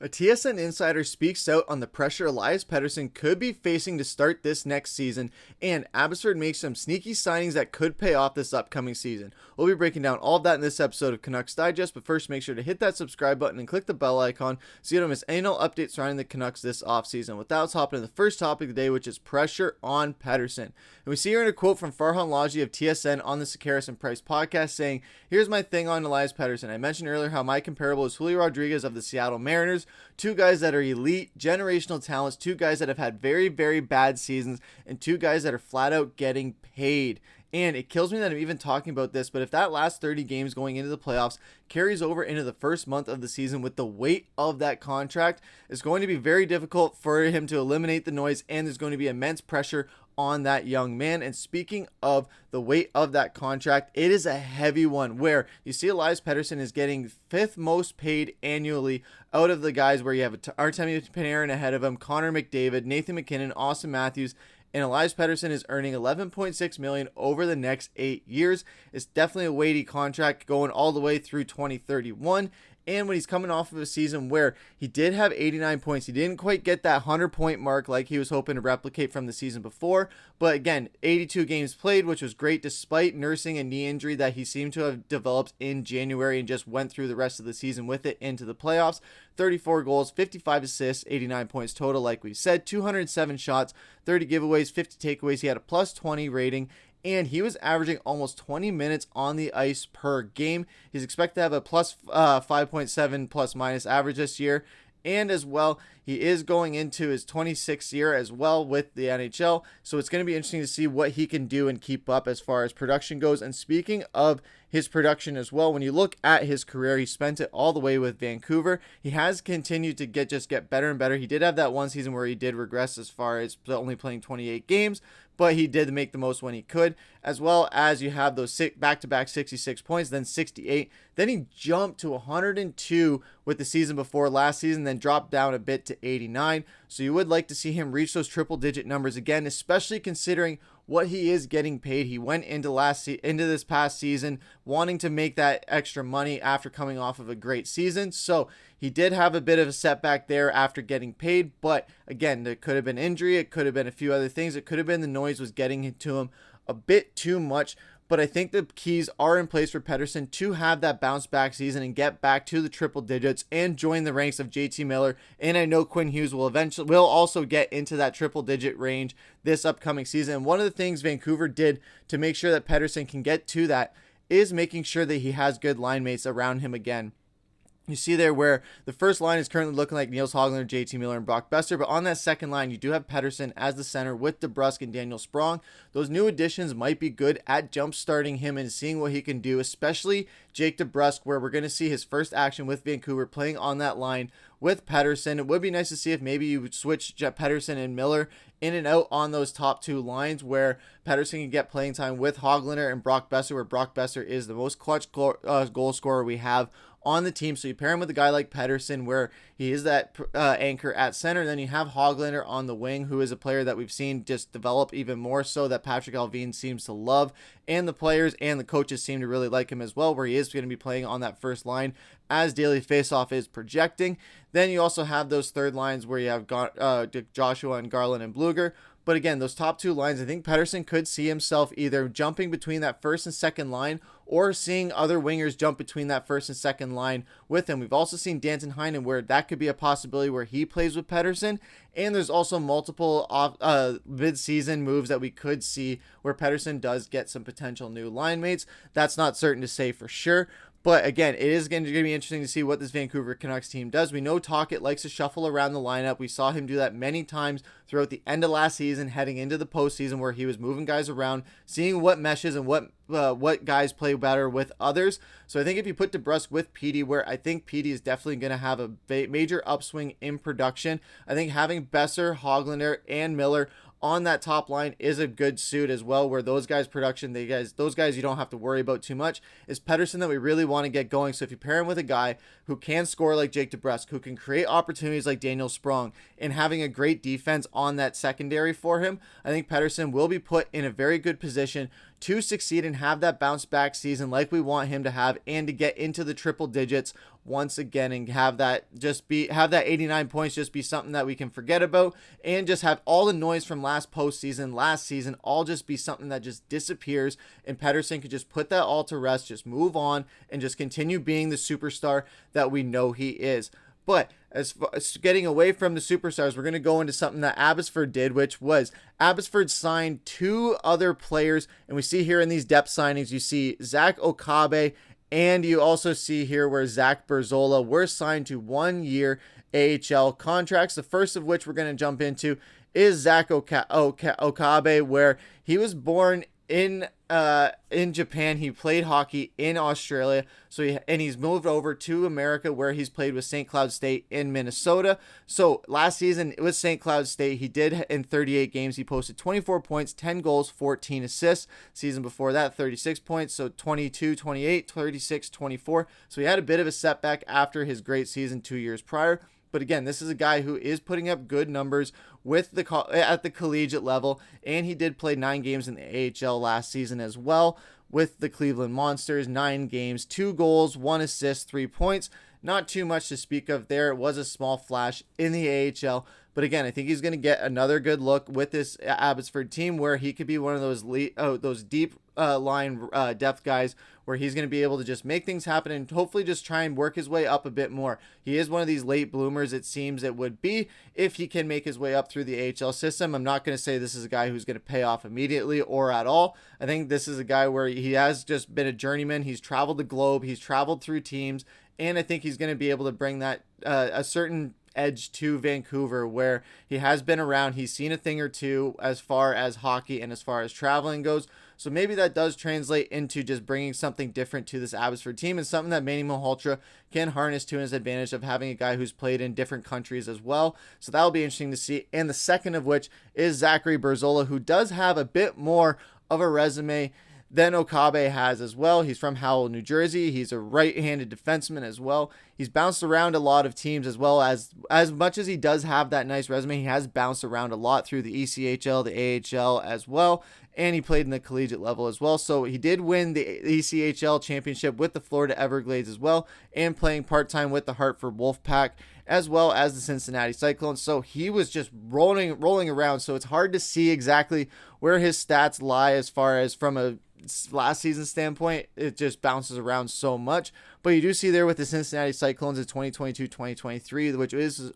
A TSN insider speaks out on the pressure Elias Pettersson could be facing to start this next season, and Abbotsford makes some sneaky signings that could pay off this upcoming season. We'll be breaking down all of that in this episode of Canucks Digest, but first make sure to hit that subscribe button and click the bell icon so you don't miss any updates surrounding the Canucks this offseason. With that, let's hop into the first topic of the day, which is pressure on Pettersson. And we see here in a quote from Farhan Lalji of TSN on the Sakaris and Price podcast saying, "Here's my thing on Elias Pettersson. I mentioned earlier how my comparable is Julio Rodriguez of the Seattle Mariners. Two guys that are elite, generational talents, two guys that have had very, very bad seasons, and two guys that are flat out getting paid." And it kills me that I'm even talking about this, but if that last 30 games going into the playoffs carries over into the first month of the season with the weight of that contract, it's going to be very difficult for him to eliminate the noise, and there's going to be immense pressure on that young man. And speaking of the weight of that contract, it is a heavy one where you see Elias Pettersson is getting fifth most paid annually out of the guys where you have Artemi Panarin ahead of him, Connor McDavid, Nathan McKinnon, Austin Matthews, and Elias Pettersson is earning $11.6 million over the next 8 years. It's definitely a weighty contract going all the way through 2031. And when he's coming off of a season where he did have 89 points, he didn't quite get that 100-point mark like he was hoping to replicate from the season before. But again, 82 games played, which was great despite nursing a knee injury that he seemed to have developed in January and just went through the rest of the season with it into the playoffs. 34 goals, 55 assists, 89 points total, like we said, 207 shots, 30 giveaways, 50 takeaways. He had a plus 20 rating, and he was averaging almost 20 minutes on the ice per game. He's expected to have a plus 5.7 plus minus average this year. And as well, he is going into his 26th year as well with the NHL. So it's going to be interesting to see what he can do and keep up as far as production goes. And speaking of his production as well, when you look at his career, he spent it all the way with Vancouver. He has continued to get better and better. He did have that one season where he did regress as far as only playing 28 games, but he did make the most when he could, as well as you have those back-to-back 66 points, then 68. Then he jumped to 102 with the season before last season, then dropped down a bit to 89. So you would like to see him reach those triple-digit numbers again, especially considering what he is getting paid. He went into this past season wanting to make that extra money after coming off of a great season. So he did have a bit of a setback there after getting paid, but again, there could have been injury, it could have been a few other things, it could have been the noise was getting to him a bit too much. But I think the keys are in place for Pettersson to have that bounce back season and get back to the triple digits and join the ranks of JT Miller. And I know Quinn Hughes will also get into that triple digit range this upcoming season. And one of the things Vancouver did to make sure that Pettersson can get to that is making sure that he has good line mates around him again. You see there where the first line is currently looking like Nils Höglander, JT Miller, and Brock Boeser, but on that second line, you do have Pettersson as the center with DeBrusk and Daniel Sprong. Those new additions might be good at jump-starting him and seeing what he can do, especially Jake DeBrusk, where we're going to see his first action with Vancouver playing on that line with Pettersson. It would be nice to see if maybe you would switch Pettersson and Miller in and out on those top two lines where Pettersson can get playing time with Höglander and Brock Boeser, where Brock Boeser is the most clutch goal scorer we have on the team. So you pair him with a guy like Pettersson where he is that anchor at center. Then you have Höglander on the wing, who is a player that we've seen just develop even more so that Patrik Allvin seems to love, and the players and the coaches seem to really like him as well, where he is going to be playing on that first line as Daily Faceoff is projecting. Then you also have those third lines where you have Joshua and Garland and Bluger. But again, those top two lines, I think Pettersson could see himself either jumping between that first and second line or seeing other wingers jump between that first and second line with him. We've also seen Danton Heinen where that could be a possibility where he plays with Pettersson. And there's also multiple mid-season moves that we could see where Pettersson does get some potential new line mates. That's not certain to say for sure. But again, it is going to be interesting to see what this Vancouver Canucks team does. We know Tocchet likes to shuffle around the lineup. We saw him do that many times throughout the end of last season, heading into the postseason, where he was moving guys around, seeing what meshes and what guys play better with others. So I think if you put DeBrusk with Petey, where I think Petey is definitely going to have a major upswing in production, I think having Boeser, Höglander, and Miller on that top line is a good suit as well, where those guys' production, those guys you don't have to worry about too much. Is Pettersson that we really want to get going. So if you pair him with a guy who can score like Jake DeBrusk, who can create opportunities like Daniel Sprong, and having a great defense on that secondary for him, I think Pettersson will be put in a very good position to succeed and have that bounce back season like we want him to have, and to get into the triple digits once again, and have that 89 points just be something that we can forget about, and just have all the noise from last season all just be something that just disappears, and Pettersson could just put that all to rest, just move on, and just continue being the superstar that we know he is. But as far as getting away from the superstars, we're going to go into something that Abbotsford did, which was Abbotsford signed 2 other players. And we see here in these depth signings, you see Zach Okabe, and you also see here where Zach Berzola were signed to 1-year AHL contracts. The first of which we're going to jump into is Zach Okabe, where he was born in Japan. He played hockey in Australia, he's moved over to America, where he's played with St. Cloud State in Minnesota. So last season with St. Cloud State, he did, in 38 games, he posted 24 points, 10 goals, 14 assists. Season before that, 36 points, so 22, 28, 36, 24. So he had a bit of a setback after his great season 2 years prior. But again, this is a guy who is putting up good numbers at the collegiate level, and he did play 9 games in the AHL last season as well with the Cleveland Monsters. 9 games, 2 goals, 1 assist, 3 points. Not too much to speak of there. It was a small flash in the AHL. But again, I think he's going to get another good look with this Abbotsford team, where he could be one of those deep line depth guys, where he's going to be able to just make things happen and hopefully just try and work his way up a bit more. He is one of these late bloomers, it seems it would be, if he can make his way up through the AHL system. I'm not going to say this is a guy who's going to pay off immediately or at all. I think this is a guy where he has just been a journeyman. He's traveled the globe. He's traveled through teams. And I think he's going to be able to bring that a certain edge to Vancouver, where he has been around. He's seen a thing or two as far as hockey and as far as traveling goes. So maybe that does translate into just bringing something different to this Abbotsford team, and something that Manny Malhotra can harness to his advantage, of having a guy who's played in different countries as well. So that'll be interesting to see. And the second of which is Zachary Berzola, who does have a bit more of a resume than Okabe has as well. He's from Howell, New Jersey. He's a right-handed defenseman as well. He's bounced around a lot of teams as well. As much as he does have that nice resume, he has bounced around a lot through the ECHL, the AHL as well, and he played in the collegiate level as well. So he did win the ECHL championship with the Florida Everglades as well, and playing part-time with the Hartford Wolfpack, as well as the Cincinnati Cyclones. So he was just rolling around. So it's hard to see exactly where his stats lie as far as from a last season standpoint. It just bounces around so much. But you do see there with the Cincinnati Cyclones in 2022-2023,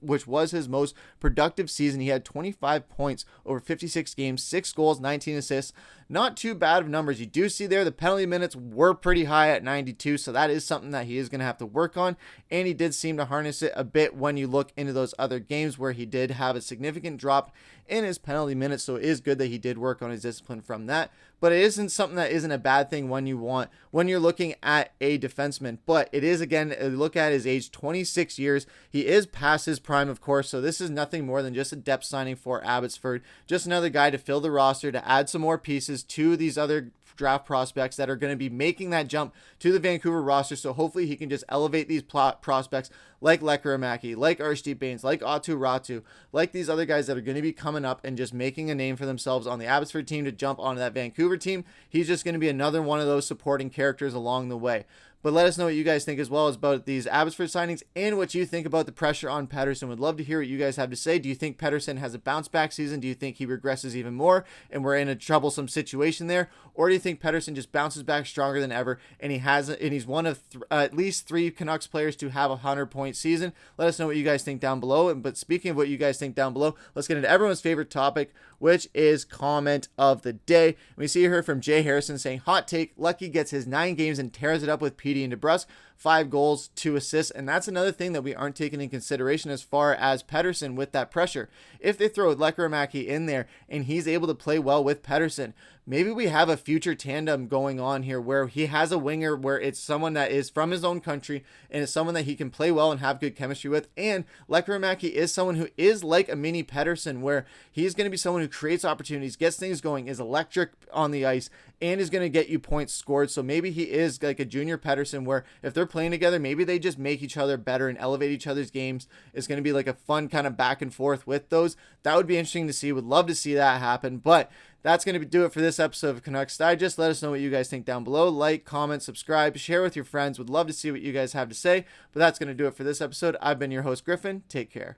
which was his most productive season. He had 25 points over 56 games, 6 goals, 19 assists. Not too bad of numbers. You do see there the penalty minutes were pretty high at 92, so that is something that he is going to have to work on. And he did seem to harness it a bit when you look into those other games where he did have a significant drop in his penalty minutes. So it is good that he did work on his discipline from that. But it isn't something that isn't a bad thing when you're looking at a defenseman. But it is, again, look at his age, 26 years. He is past his prime, of course. So this is nothing more than just a depth signing for Abbotsford. Just another guy to fill the roster, to add some more pieces to these other draft prospects that are going to be making that jump to the Vancouver roster. So hopefully he can just elevate these prospects like Lekkerimaki, like Arshdeep Bains, like Atu Ratu, like these other guys that are going to be coming up and just making a name for themselves on the Abbotsford team to jump onto that Vancouver team. He's just going to be another one of those supporting characters along the way. But let us know what you guys think as well as about these Abbotsford signings, and what you think about the pressure on Pettersson. Would love to hear what you guys have to say. Do you think Pettersson has a bounce back season? Do you think he regresses even more and we're in a troublesome situation there? Or do you think Pettersson just bounces back stronger than ever, and he's one of at least 3 Canucks players to have a 100-point season? Let us know what you guys think down below. But speaking of what you guys think down below, let's get into everyone's favorite topic, which is comment of the day. We see here from Jay Harrison saying, hot take, Lucky gets his 9 games and tears it up with PD and DeBrusque. 5 goals, 2 assists, and that's another thing that we aren't taking in consideration as far as Pettersson with that pressure. If they throw Lekkerimaki in there and he's able to play well with Pettersson, maybe we have a future tandem going on here where he has a winger where it's someone that is from his own country and is someone that he can play well and have good chemistry with. And Lekkerimaki is someone who is like a mini Pettersson, where he's going to be someone who creates opportunities, gets things going, is electric on the ice, and is going to get you points scored. So maybe he is like a junior Pettersson, where if they're playing together, maybe they just make each other better and elevate each other's games. It's going to be like a fun kind of back and forth with those. That would be interesting to see. Would love to see that happen. But That's going to do it for this episode of Canucks Digest. Let us know what you guys think down below. Like, comment, subscribe, share with your friends. Would love to see what you guys have to say. But that's going to do it for this episode. I've been your host, Griffen. Take care.